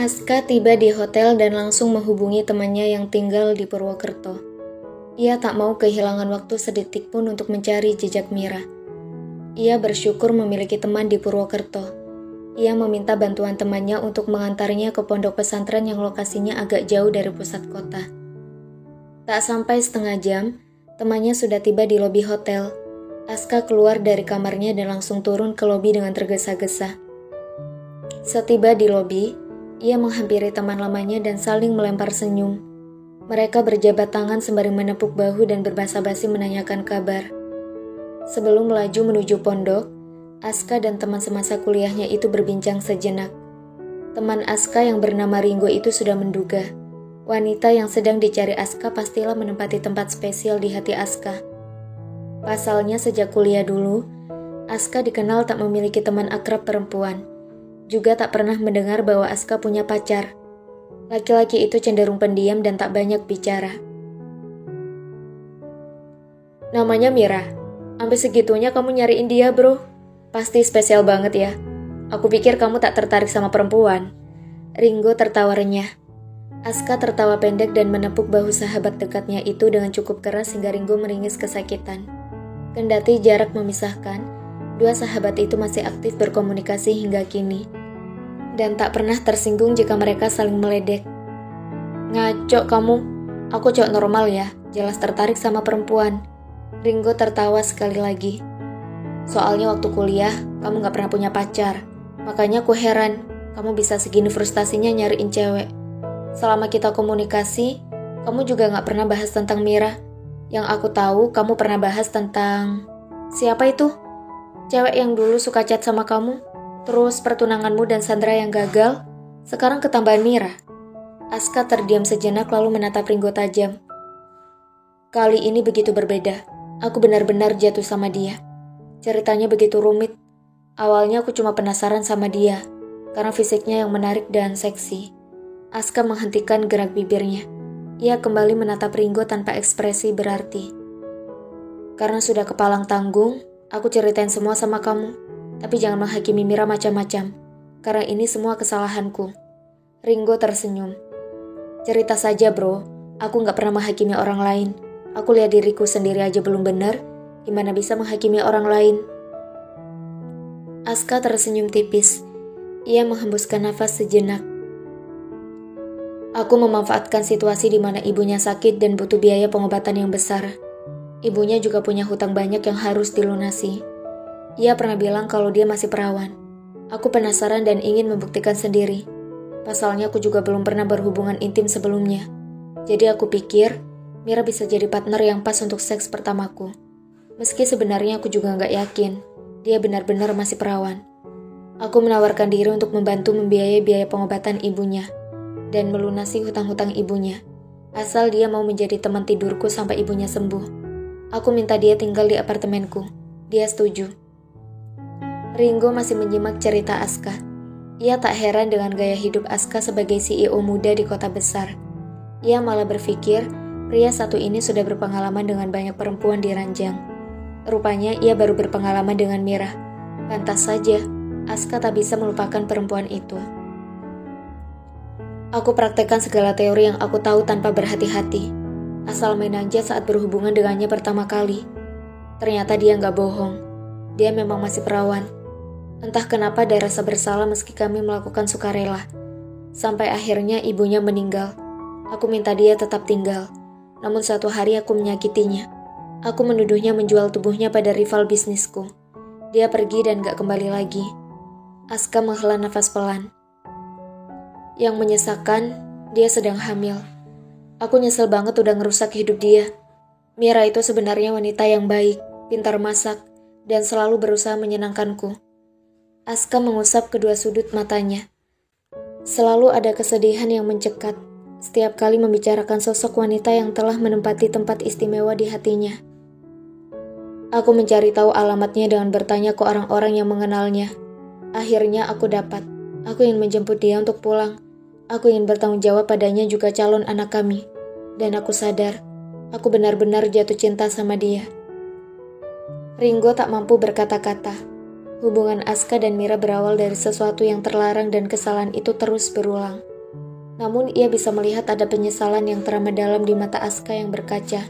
Aska tiba di hotel dan langsung menghubungi temannya yang tinggal di Purwokerto. Ia tak mau kehilangan waktu sedetik pun untuk mencari jejak Mira. Ia bersyukur memiliki teman di Purwokerto. Ia meminta bantuan temannya untuk mengantarnya ke pondok pesantren yang lokasinya agak jauh dari pusat kota. Tak sampai setengah jam, temannya sudah tiba di lobi hotel. Aska keluar dari kamarnya dan langsung turun ke lobi dengan tergesa-gesa. Setiba di lobi, ia menghampiri teman lamanya dan saling melempar senyum. Mereka berjabat tangan sembari menepuk bahu dan berbasa-basi menanyakan kabar. Sebelum melaju menuju pondok, Aska dan teman semasa kuliahnya itu berbincang sejenak. Teman Aska yang bernama Ringo itu sudah menduga, wanita yang sedang dicari Aska pastilah menempati tempat spesial di hati Aska. Pasalnya sejak kuliah dulu, Aska dikenal tak memiliki teman akrab perempuan. Juga tak pernah mendengar bahwa Aska punya pacar. Laki-laki itu cenderung pendiam dan tak banyak bicara. Namanya Mira. Sampai segitunya kamu nyariin dia, bro. Pasti spesial banget ya. Aku pikir kamu tak tertarik sama perempuan. Ringo tertawa renyah. Aska tertawa pendek dan menepuk bahu sahabat dekatnya itu dengan cukup keras hingga Ringo meringis kesakitan. Kendati jarak memisahkan, dua sahabat itu masih aktif berkomunikasi hingga kini. Dan tak pernah tersinggung jika mereka saling meledek. Ngaco kamu, aku cowok normal ya, jelas tertarik sama perempuan. Ringo tertawa sekali lagi. Soalnya waktu kuliah, kamu gak pernah punya pacar. Makanya aku heran, kamu bisa segini frustasinya nyariin cewek. Selama kita komunikasi, kamu juga gak pernah bahas tentang Mira. Yang aku tahu, kamu pernah bahas tentang... Siapa itu? Cewek yang dulu suka chat sama kamu? Terus pertunanganmu dan Sandra yang gagal, sekarang ketambahan Mira. Aska terdiam sejenak lalu menatap Ringo tajam. Kali ini begitu berbeda. Aku benar-benar jatuh sama dia. Ceritanya begitu rumit. Awalnya aku cuma penasaran sama dia, karena fisiknya yang menarik dan seksi. Aska menghentikan gerak bibirnya. Ia kembali menatap Ringo tanpa ekspresi berarti. Karena sudah kepalang tanggung, aku ceritain semua sama kamu. Tapi jangan menghakimi Mira macam-macam, karena ini semua kesalahanku. Ringo tersenyum. Cerita saja bro, aku gak pernah menghakimi orang lain. Aku lihat diriku sendiri aja belum benar, gimana bisa menghakimi orang lain? Aska tersenyum tipis. Ia menghembuskan nafas sejenak. Aku memanfaatkan situasi di mana ibunya sakit dan butuh biaya pengobatan yang besar. Ibunya juga punya hutang banyak yang harus dilunasi. Ia pernah bilang kalau dia masih perawan. Aku penasaran dan ingin membuktikan sendiri. Pasalnya aku juga belum pernah berhubungan intim sebelumnya. Jadi aku pikir, Mira bisa jadi partner yang pas untuk seks pertamaku. Meski sebenarnya aku juga gak yakin, dia benar-benar masih perawan. Aku menawarkan diri untuk membantu membiayai biaya pengobatan ibunya, dan melunasi hutang-hutang ibunya. Asal dia mau menjadi teman tidurku sampai ibunya sembuh. Aku minta dia tinggal di apartemenku. Dia setuju. Ringo masih menyimak cerita Aska. Ia tak heran dengan gaya hidup Aska sebagai CEO muda di kota besar. Ia malah berpikir, pria satu ini sudah berpengalaman dengan banyak perempuan di ranjang. Rupanya ia baru berpengalaman dengan Mira. Pantas saja, Aska tak bisa melupakan perempuan itu. Aku praktekkan segala teori yang aku tahu tanpa berhati-hati. Asal main aja saat berhubungan dengannya pertama kali. Ternyata dia gak bohong. Dia memang masih perawan. Entah kenapa ada rasa bersalah meski kami melakukan sukarela. Sampai akhirnya ibunya meninggal. Aku minta dia tetap tinggal. Namun suatu hari aku menyakitinya. Aku menuduhnya menjual tubuhnya pada rival bisnisku. Dia pergi dan gak kembali lagi. Aska menghela nafas pelan. Yang menyesakan, dia sedang hamil. Aku nyesel banget udah ngerusak hidup dia. Mira itu sebenarnya wanita yang baik, pintar masak, dan selalu berusaha menyenangkanku. Aska mengusap kedua sudut matanya. Selalu ada kesedihan yang mencekat setiap kali membicarakan sosok wanita yang telah menempati tempat istimewa di hatinya. Aku mencari tahu alamatnya dengan bertanya ke orang-orang yang mengenalnya. Akhirnya aku dapat. Aku ingin menjemput dia untuk pulang. Aku ingin bertanggung jawab padanya juga calon anak kami. Dan aku sadar, aku benar-benar jatuh cinta sama dia. Ringo tak mampu berkata-kata. Hubungan Aska dan Mira berawal dari sesuatu yang terlarang dan kesalahan itu terus berulang. Namun ia bisa melihat ada penyesalan yang teramat dalam di mata Aska yang berkaca.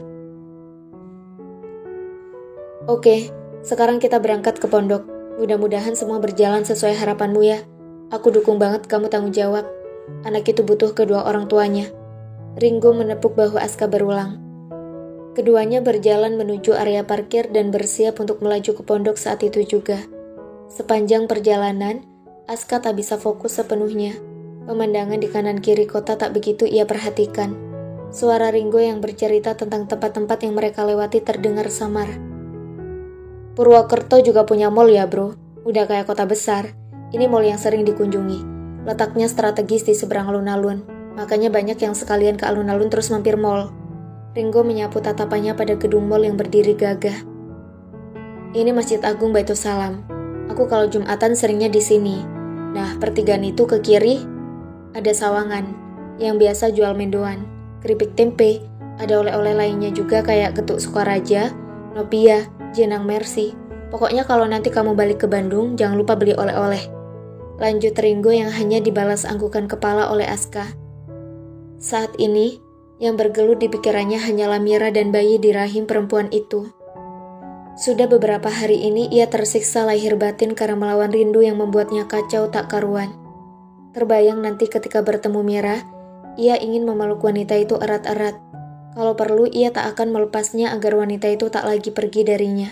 Oke, sekarang kita berangkat ke pondok. Mudah-mudahan semua berjalan sesuai harapanmu ya. Aku dukung banget kamu tanggung jawab. Anak itu butuh kedua orang tuanya. Ringo menepuk bahu Aska berulang. Keduanya berjalan menuju area parkir dan bersiap untuk melaju ke pondok saat itu juga. Sepanjang perjalanan, Aska tak bisa fokus sepenuhnya. Pemandangan di kanan kiri kota tak begitu ia perhatikan. Suara Ringo yang bercerita tentang tempat-tempat yang mereka lewati terdengar samar. Purwokerto juga punya mall ya bro, udah kayak kota besar. Ini mall yang sering dikunjungi. Letaknya strategis di seberang alun-alun, makanya banyak yang sekalian ke alun-alun terus mampir mall. Ringo menyapu tatapannya pada gedung mall yang berdiri gagah. Ini Masjid Agung Baitulsalam. Aku kalau Jumatan seringnya di sini. Nah, pertigaan itu ke kiri ada Sawangan yang biasa jual mendoan, keripik tempe, ada oleh-oleh lainnya juga kayak getuk Sukaraja, Nopia, Jenang Mercy. Pokoknya kalau nanti kamu balik ke Bandung, jangan lupa beli oleh-oleh. Lanjut Ringo yang hanya dibalas anggukan kepala oleh Aska. Saat ini, yang bergelut di pikirannya hanyalah Mira dan bayi di rahim perempuan itu. Sudah beberapa hari ini ia tersiksa lahir batin karena melawan rindu yang membuatnya kacau tak karuan. Terbayang nanti ketika bertemu Mira, ia ingin memeluk wanita itu erat-erat. Kalau perlu, ia tak akan melepasnya agar wanita itu tak lagi pergi darinya.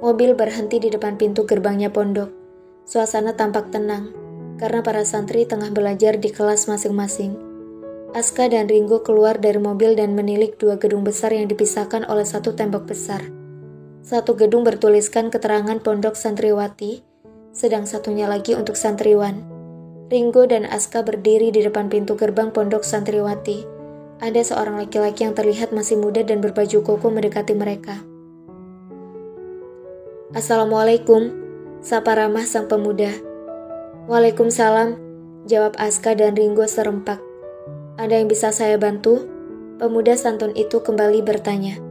Mobil berhenti di depan pintu gerbangnya pondok. Suasana tampak tenang, karena para santri tengah belajar di kelas masing-masing. Aska dan Ringo keluar dari mobil dan menilik dua gedung besar yang dipisahkan oleh satu tembok besar. Satu gedung bertuliskan keterangan Pondok Santriwati, sedang satunya lagi untuk santriwan. Ringo dan Aska berdiri di depan pintu gerbang Pondok Santriwati. Ada seorang laki-laki yang terlihat masih muda dan berbaju koko mendekati mereka. Assalamualaikum, sapa ramah sang pemuda. Waalaikumsalam, jawab Aska dan Ringo serempak. Ada yang bisa saya bantu? Pemuda santun itu kembali bertanya.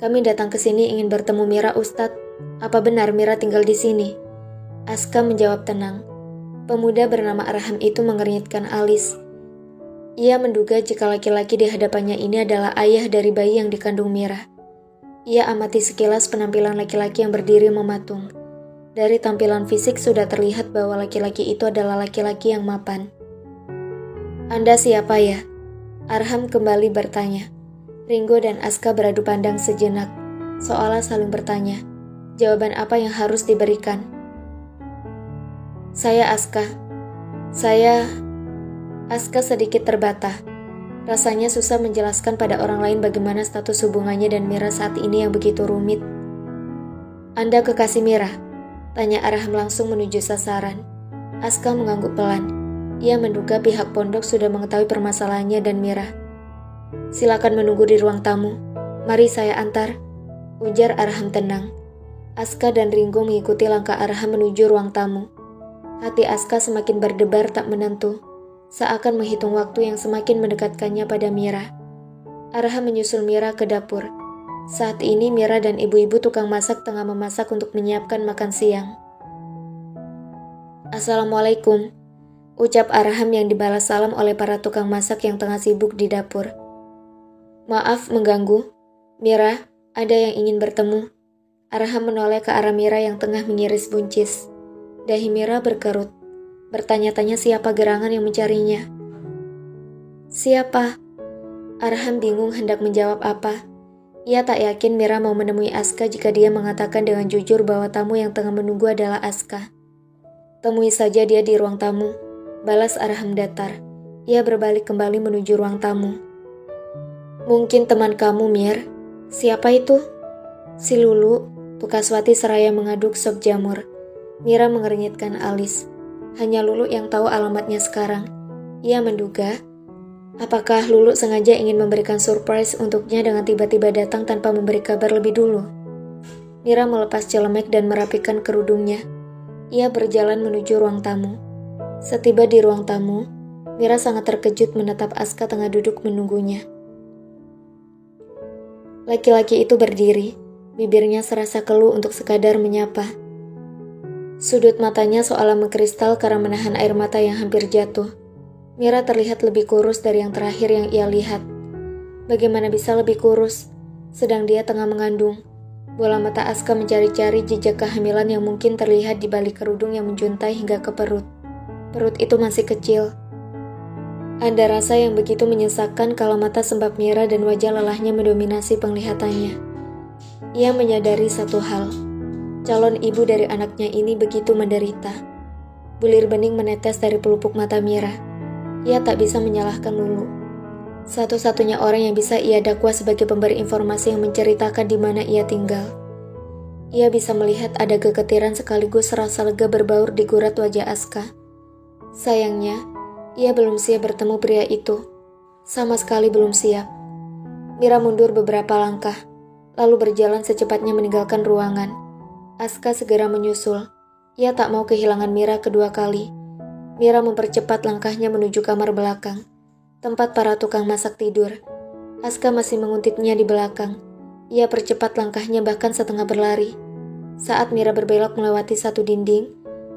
Kami datang ke sini ingin bertemu Mira Ustadz. Apa benar Mira tinggal di sini? Aska menjawab tenang. Pemuda bernama Arham itu mengernyitkan alis. Ia menduga jika laki-laki di hadapannya ini adalah ayah dari bayi yang dikandung Mira. Ia amati sekilas penampilan laki-laki yang berdiri mematung. Dari tampilan fisik sudah terlihat bahwa laki-laki itu adalah laki-laki yang mapan. Anda siapa ya? Arham kembali bertanya. Ringo dan Aska beradu pandang sejenak, seolah saling bertanya, jawaban apa yang harus diberikan. Saya Aska. Aska sedikit terbata. Rasanya susah menjelaskan pada orang lain bagaimana status hubungannya dan Mira saat ini yang begitu rumit. Anda kekasih Mira? Tanya Arham langsung menuju sasaran. Aska mengangguk pelan. Ia menduga pihak pondok sudah mengetahui permasalahannya dan Mira. Silakan menunggu di ruang tamu. Mari saya antar, ujar Arham tenang. Aska dan Ringo mengikuti langkah Arham menuju ruang tamu. Hati Aska semakin berdebar tak menentu, seakan menghitung waktu yang semakin mendekatkannya pada Mira. Arham menyusul Mira ke dapur. Saat ini Mira dan ibu-ibu tukang masak tengah memasak untuk menyiapkan makan siang. Assalamualaikum, ucap Arham yang dibalas salam oleh para tukang masak yang tengah sibuk di dapur. Maaf mengganggu, Mira, ada yang ingin bertemu. Arham menoleh ke arah Mira yang tengah mengiris buncis. Dahi Mira berkerut. Bertanya-tanya siapa gerangan yang mencarinya. Siapa? Arham bingung hendak menjawab apa. Ia tak yakin Mira mau menemui Aska jika dia mengatakan dengan jujur bahwa tamu yang tengah menunggu adalah Aska. Temui saja dia di ruang tamu, balas Arham datar. Ia berbalik kembali menuju ruang tamu. Mungkin teman kamu, Mir. Siapa itu? Si Lulu, Tukaswati seraya mengaduk sop jamur. Mira mengernyitkan alis. Hanya Lulu yang tahu alamatnya sekarang. Ia menduga, apakah Lulu sengaja ingin memberikan surprise untuknya dengan tiba-tiba datang tanpa memberi kabar lebih dulu? Mira melepas celemek dan merapikan kerudungnya. Ia berjalan menuju ruang tamu. Setiba di ruang tamu, Mira sangat terkejut menatap Aska tengah duduk menunggunya. Laki-laki itu berdiri, bibirnya serasa keluh untuk sekadar menyapa. Sudut matanya seolah mengkristal karena menahan air mata yang hampir jatuh. Mira terlihat lebih kurus dari yang terakhir yang ia lihat. Bagaimana bisa lebih kurus, sedang dia tengah mengandung? Bola mata Aska mencari-cari jejak kehamilan yang mungkin terlihat di balik kerudung yang menjuntai hingga ke perut. Perut itu masih kecil. Ada rasa yang begitu menyesakkan kalau mata sembab Mira dan wajah lelahnya mendominasi penglihatannya. Ia menyadari satu hal, calon ibu dari anaknya ini begitu menderita. Bulir bening menetes dari pelupuk mata Mira. Ia tak bisa menyalahkan Lulu. Satu-satunya orang yang bisa ia dakwa sebagai pemberi informasi yang menceritakan di mana ia tinggal. Ia bisa melihat ada kegetiran sekaligus rasa lega berbaur di gurat wajah Aska. Sayangnya, ia belum siap bertemu pria itu. Sama sekali belum siap. Mira mundur beberapa langkah, lalu berjalan secepatnya meninggalkan ruangan. Aska segera menyusul. Ia tak mau kehilangan Mira kedua kali. Mira mempercepat langkahnya menuju kamar belakang, tempat para tukang masak tidur. Aska masih menguntitnya di belakang. Ia percepat langkahnya bahkan setengah berlari. Saat Mira berbelok melewati satu dinding,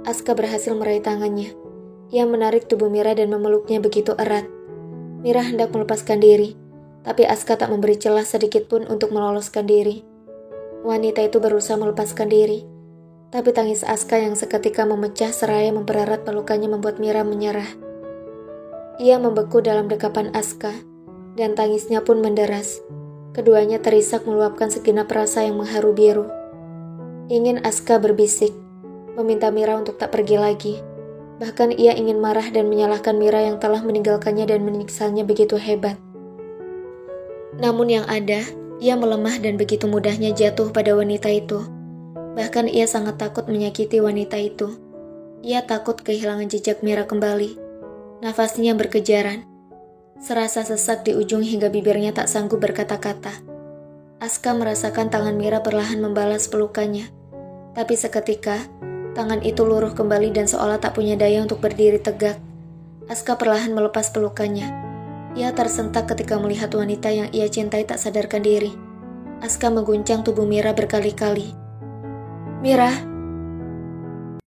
Aska berhasil meraih tangannya. Ia menarik tubuh Mira dan memeluknya begitu erat. Mira hendak melepaskan diri, tapi Aska tak memberi celah sedikit pun untuk meloloskan diri. Wanita itu berusaha melepaskan diri, tapi tangis Aska yang seketika memecah seraya mempererat pelukannya membuat Mira menyerah. Ia membeku dalam dekapan Aska, dan tangisnya pun menderas. Keduanya terisak meluapkan segenap rasa yang mengharu biru. Ingin Aska berbisik, meminta Mira untuk tak pergi lagi. Bahkan ia ingin marah dan menyalahkan Mira yang telah meninggalkannya dan menyiksanya begitu hebat. Namun yang ada, ia melemah dan begitu mudahnya jatuh pada wanita itu. Bahkan ia sangat takut menyakiti wanita itu. Ia takut kehilangan jejak Mira kembali. Nafasnya berkejaran. Serasa sesak di ujung hingga bibirnya tak sanggup berkata-kata. Aska merasakan tangan Mira perlahan membalas pelukannya. Tapi seketika, tangan itu luruh kembali dan seolah tak punya daya untuk berdiri tegak. Aska perlahan melepas pelukannya. Ia tersentak ketika melihat wanita yang ia cintai tak sadarkan diri. Aska mengguncang tubuh Mira berkali-kali. "Mira!"